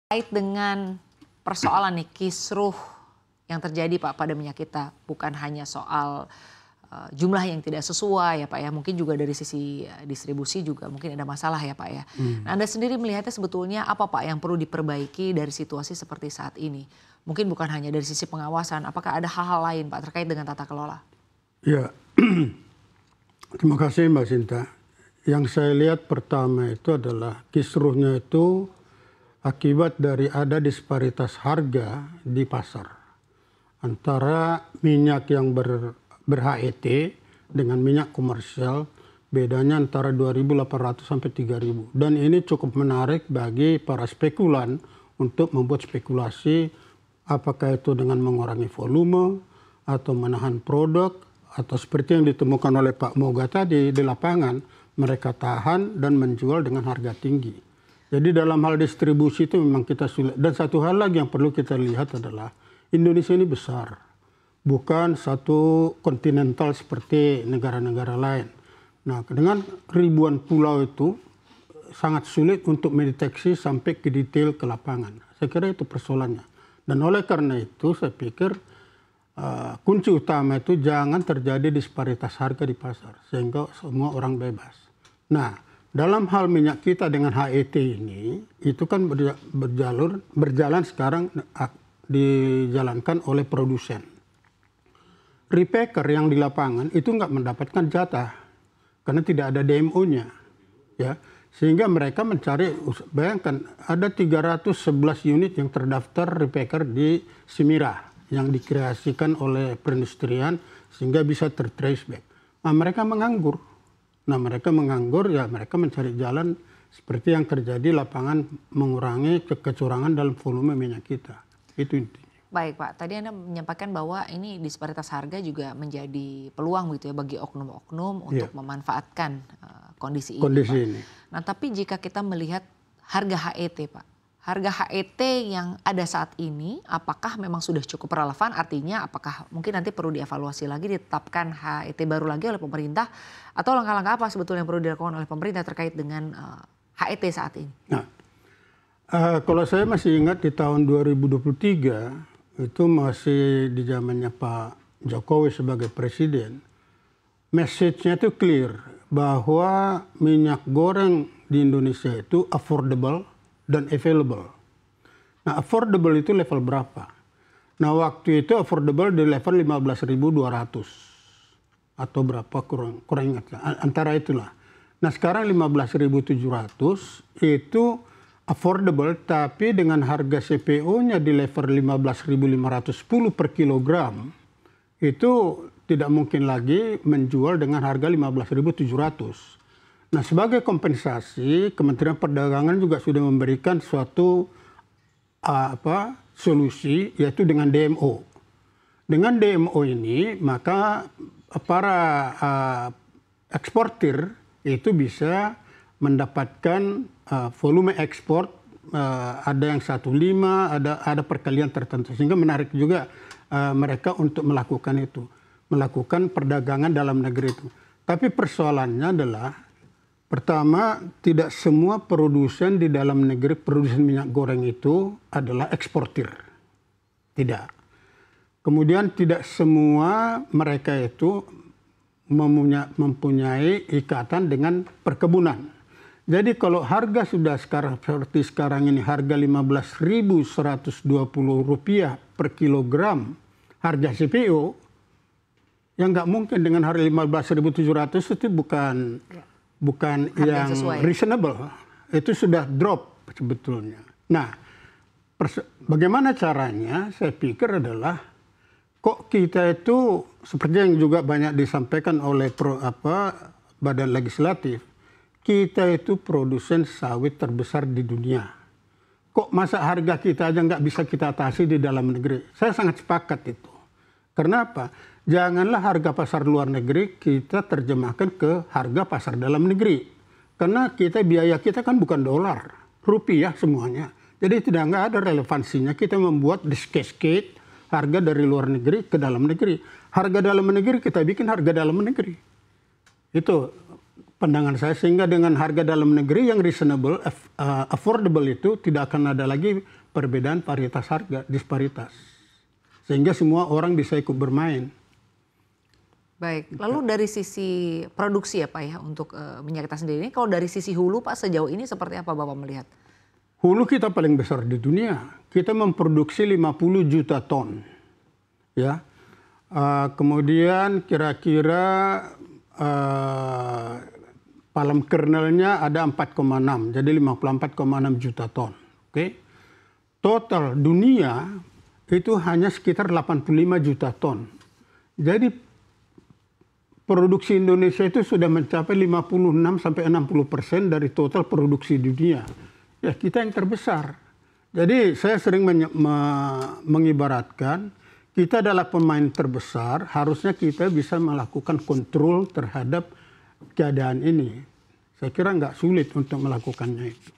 Terkait dengan persoalan nih kisruh yang terjadi Pak pada minyak kita, bukan hanya soal jumlah yang tidak sesuai ya Pak ya, mungkin juga dari sisi distribusi juga mungkin ada masalah ya Pak ya. Nah, Anda sendiri melihatnya sebetulnya apa Pak yang perlu diperbaiki dari situasi seperti saat ini? Mungkin bukan hanya dari sisi pengawasan, apakah ada hal-hal lain Pak terkait dengan tata kelola? Ya, terima kasih Mbak Sinta. Yang saya lihat pertama itu adalah kisruhnya itu akibat dari ada disparitas harga di pasar antara minyak yang ber-HET dengan minyak komersial, bedanya antara 2.800 sampai 3.000. Dan ini cukup menarik bagi para spekulan untuk membuat spekulasi apakah itu dengan mengurangi volume atau menahan produk atau seperti yang ditemukan oleh Pak Moga tadi di lapangan, mereka tahan dan menjual dengan harga tinggi. Jadi dalam hal distribusi itu memang kita sulit. Dan satu hal lagi yang perlu kita lihat adalah Indonesia ini besar. Bukan satu kontinental seperti negara-negara lain. Nah, dengan ribuan pulau itu sangat sulit untuk mendeteksi sampai ke detail ke lapangan. Saya kira itu persoalannya. Dan oleh karena itu saya pikir kunci utama itu jangan terjadi disparitas harga di pasar. Sehingga semua orang bebas. Nah, dalam hal minyak kita dengan HET ini, itu kan berjalan sekarang dijalankan oleh produsen. Repacker yang di lapangan itu nggak mendapatkan jatah karena tidak ada DMO-nya, ya. Sehingga mereka mencari, bayangkan ada 311 unit yang terdaftar repacker di Semira yang dikreasikan oleh perindustrian sehingga bisa tertrace back. Nah, mereka menganggur. Nah, mereka menganggur, ya mereka mencari jalan seperti yang terjadi lapangan mengurangi kecurangan dalam volume minyak kita. Itu intinya. Baik Pak, tadi Anda menyampaikan bahwa ini disparitas harga juga menjadi peluang gitu ya bagi oknum-oknum untuk memanfaatkan kondisi ini. Nah, tapi jika kita melihat harga HET Pak, harga HET yang ada saat ini apakah memang sudah cukup relevan? Artinya apakah mungkin nanti perlu dievaluasi lagi, ditetapkan HET baru lagi oleh pemerintah? Atau langkah-langkah apa sebetulnya yang perlu dilakukan oleh pemerintah terkait dengan HET saat ini? Nah, kalau saya masih ingat di tahun 2023 itu masih di zamannya Pak Jokowi sebagai presiden, message-nya itu clear bahwa minyak goreng di Indonesia itu affordable dan available. Nah, affordable itu level berapa? Nah, waktu itu affordable di level 15.200 atau berapa kurang ingat, antara itulah. Nah, sekarang 15.700 itu affordable, tapi dengan harga CPO-nya di level 15.510 per kilogram, itu tidak mungkin lagi menjual dengan harga 15.700. Nah, sebagai kompensasi, Kementerian Perdagangan juga sudah memberikan suatu solusi, yaitu dengan DMO. Dengan DMO ini, maka para eksportir itu bisa mendapatkan volume ekspor, ada yang 1,5, ada perkalian tertentu. Sehingga menarik juga mereka untuk melakukan itu. Melakukan perdagangan dalam negeri itu. Tapi persoalannya adalah, pertama, tidak semua produsen di dalam negeri, produsen minyak goreng itu adalah eksportir. Tidak. Kemudian tidak semua mereka itu mempunyai ikatan dengan perkebunan. Jadi kalau harga sudah seperti sekarang ini harga Rp15.120 per kilogram harga CPO, yang nggak mungkin dengan harga 15.700 itu bukan yang reasonable. Itu sudah drop sebetulnya. Nah, bagaimana caranya? Saya pikir adalah kok kita itu seperti yang juga banyak disampaikan oleh Badan Legislatif, kita itu produsen sawit terbesar di dunia. Kok masa harga kita aja nggak bisa kita atasi di dalam negeri? Saya sangat sepakat itu. Karena apa? Janganlah harga pasar luar negeri kita terjemahkan ke harga pasar dalam negeri. Karena biaya kita kan bukan dolar, rupiah semuanya. Jadi nggak ada relevansinya kita membuat cascade harga dari luar negeri ke dalam negeri. Harga dalam negeri kita bikin harga dalam negeri. Itu pandangan saya, sehingga dengan harga dalam negeri yang reasonable, affordable itu tidak akan ada lagi perbedaan varietas harga, disparitas. Sehingga semua orang bisa ikut bermain. Baik, lalu dari sisi produksi ya Pak ya untuk minyak kita sendiri ini, kalau dari sisi hulu Pak sejauh ini seperti apa Bapak melihat? Hulu kita paling besar di dunia, kita memproduksi 50 juta ton. Ya, kemudian kira-kira palm kernelnya ada 4,6, jadi 54,6 juta ton. Oke. Total dunia itu hanya sekitar 85 juta ton. Jadi produksi Indonesia itu sudah mencapai 56 sampai 60% dari total produksi dunia. Ya, kita yang terbesar. Jadi saya sering mengibaratkan kita adalah pemain terbesar, harusnya kita bisa melakukan kontrol terhadap keadaan ini. Saya kira nggak sulit untuk melakukannya itu.